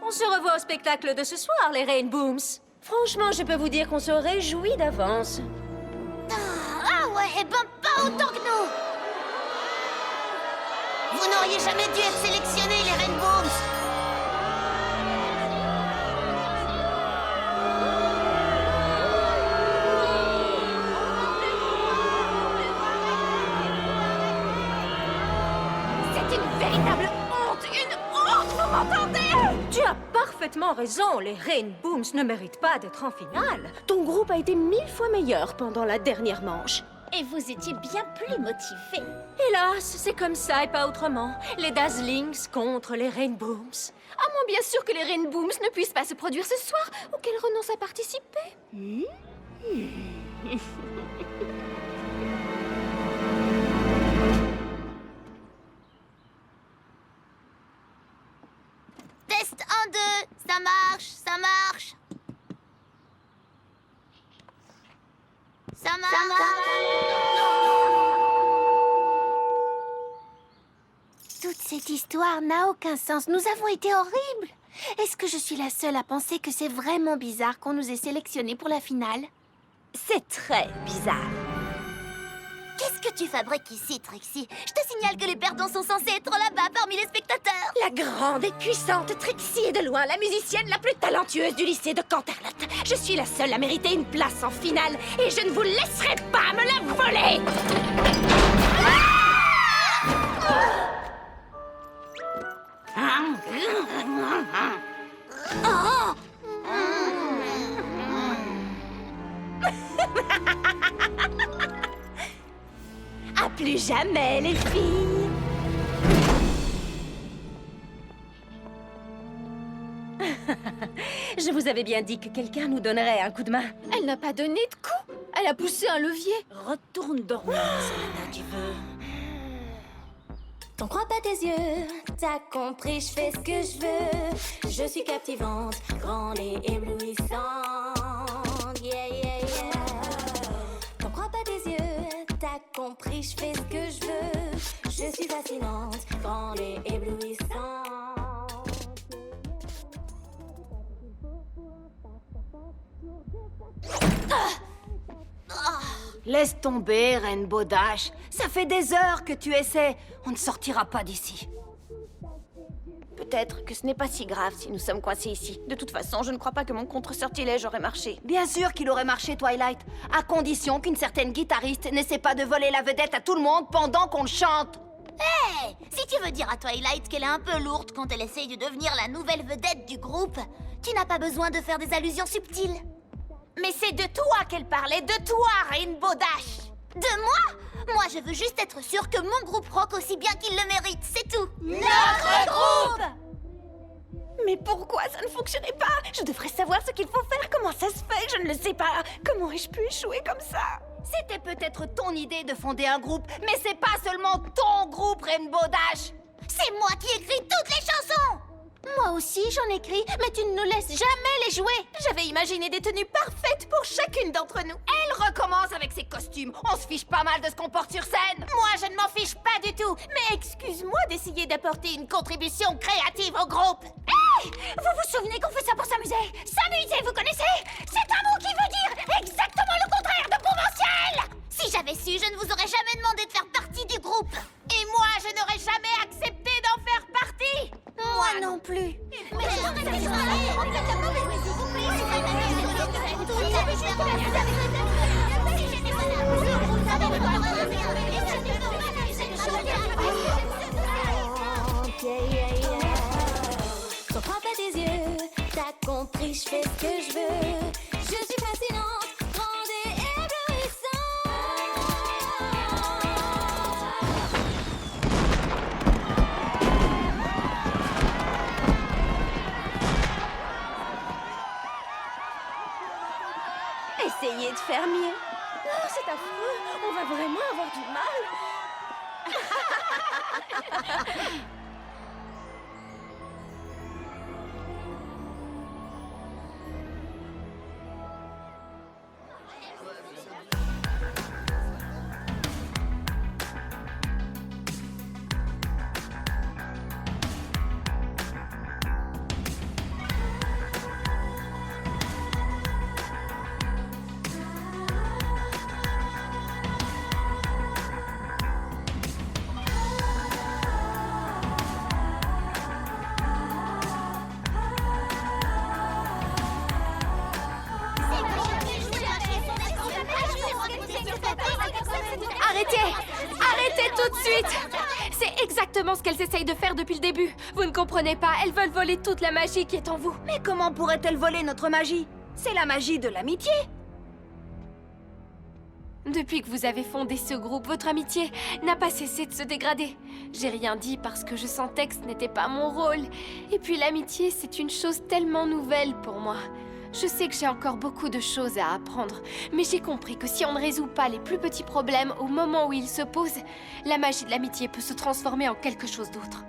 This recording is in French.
On se revoit au spectacle de ce soir, les Rainbooms. Franchement, je peux vous dire qu'on se réjouit d'avance. Ah ouais, ben pas autant que nous. Vous n'auriez jamais dû être sélectionnés, les Rainbows. C'est une véritable honte, une honte, vous m'entendez? Tu as parfaitement raison, les Rainbooms ne méritent pas d'être en finale. Ton groupe a été 1000 fois meilleur pendant la dernière manche. Et vous étiez bien plus motivés. Hélas, c'est comme ça et pas autrement. Les Dazzlings contre les Rainbooms. À moins bien sûr que les Rainbooms ne puissent pas se produire ce soir ou qu'elles renoncent à participer. Test 1, 2, ça marche, ça marche. Ça marche. Toute cette histoire n'a aucun sens. Nous avons été horribles. Est-ce que je suis la seule à penser que c'est vraiment bizarre qu'on nous ait sélectionnés pour la finale? C'est très bizarre. Qu'est-ce que tu fabriques ici, Trixie? Je te signale que les perdants sont censés être là-bas parmi les spectateurs. La grande et puissante Trixie est de loin la musicienne la plus talentueuse du lycée de Canterlot. Je suis la seule à mériter une place en finale et je ne vous laisserai pas me la voler. À plus jamais, les filles. Je vous avais bien dit que quelqu'un nous donnerait un coup de main. Elle n'a pas donné de coup. Elle a poussé un levier. Retourne dormir, Selena, tu veux. T'en crois pas tes yeux, t'as compris, je fais ce que je veux. Je suis captivante, grande et éblouissante. Yeah, yeah, yeah. T'en crois pas tes yeux, t'as compris, je fais ce que je veux. Je suis fascinante, grande et éblouissante. Laisse tomber, Rainbow Dash. Ça fait des heures que tu essaies. On ne sortira pas d'ici. Peut-être que ce n'est pas si grave si nous sommes coincés ici. De toute façon, je ne crois pas que mon contre-sortilège aurait marché. Bien sûr qu'il aurait marché, Twilight. À condition qu'une certaine guitariste n'essaie pas de voler la vedette à tout le monde pendant qu'on le chante. Hey, si tu veux dire à Twilight qu'elle est un peu lourde quand elle essaye de devenir la nouvelle vedette du groupe, tu n'as pas besoin de faire des allusions subtiles. Mais c'est de toi qu'elle parlait, de toi, Rainbow Dash. De moi? Moi, je veux juste être sûre que mon groupe rock aussi bien qu'il le mérite, c'est tout. Notre groupe! Mais pourquoi ça ne fonctionnait pas? Je devrais savoir ce qu'il faut faire. Comment ça se fait? Je ne le sais pas. Comment ai-je pu échouer comme ça? C'était peut-être ton idée de fonder un groupe, mais c'est pas seulement ton groupe, Rainbow Dash. C'est moi qui écris toutes les chansons. Moi aussi, j'en écris, mais tu ne nous laisses jamais les jouer. J'avais imaginé des tenues parfaites pour chacune d'entre nous. Elle recommence avec ses costumes. On se fiche pas mal de ce qu'on porte sur scène. Moi, je ne m'en fiche pas du tout. Mais excuse-moi d'essayer d'apporter une contribution créative au groupe. Hey! Vous vous souvenez qu'on fait ça pour s'amuser? S'amuser, vous connaissez? C'est un mot qui veut dire exactement le contraire de conventionnel. Si j'avais su, je ne vous aurais jamais demandé de faire partie du groupe. Et moi, je n'aurais jamais accepté d'en faire partie. Moi non plus. T'en crois pas tes yeux, t'as compris, je fais ce que je veux. Je suis fascinante, grande et éblouissante. Essayez de faire mieux. Oh, c'est affreux. On va vraiment avoir du mal. exactement ce qu'elles essayent de faire depuis le début. Vous ne comprenez pas, elles veulent voler toute la magie qui est en vous. Mais comment pourrait-elle voler notre magie? C'est la magie de l'amitié. Depuis que vous avez fondé ce groupe, votre amitié n'a pas cessé de se dégrader. J'ai rien dit parce que je sentais que ce n'était pas mon rôle. Et puis l'amitié, c'est une chose tellement nouvelle pour moi. Je sais que j'ai encore beaucoup de choses à apprendre, mais j'ai compris que si on ne résout pas les plus petits problèmes au moment où ils se posent, la magie de l'amitié peut se transformer en quelque chose d'autre.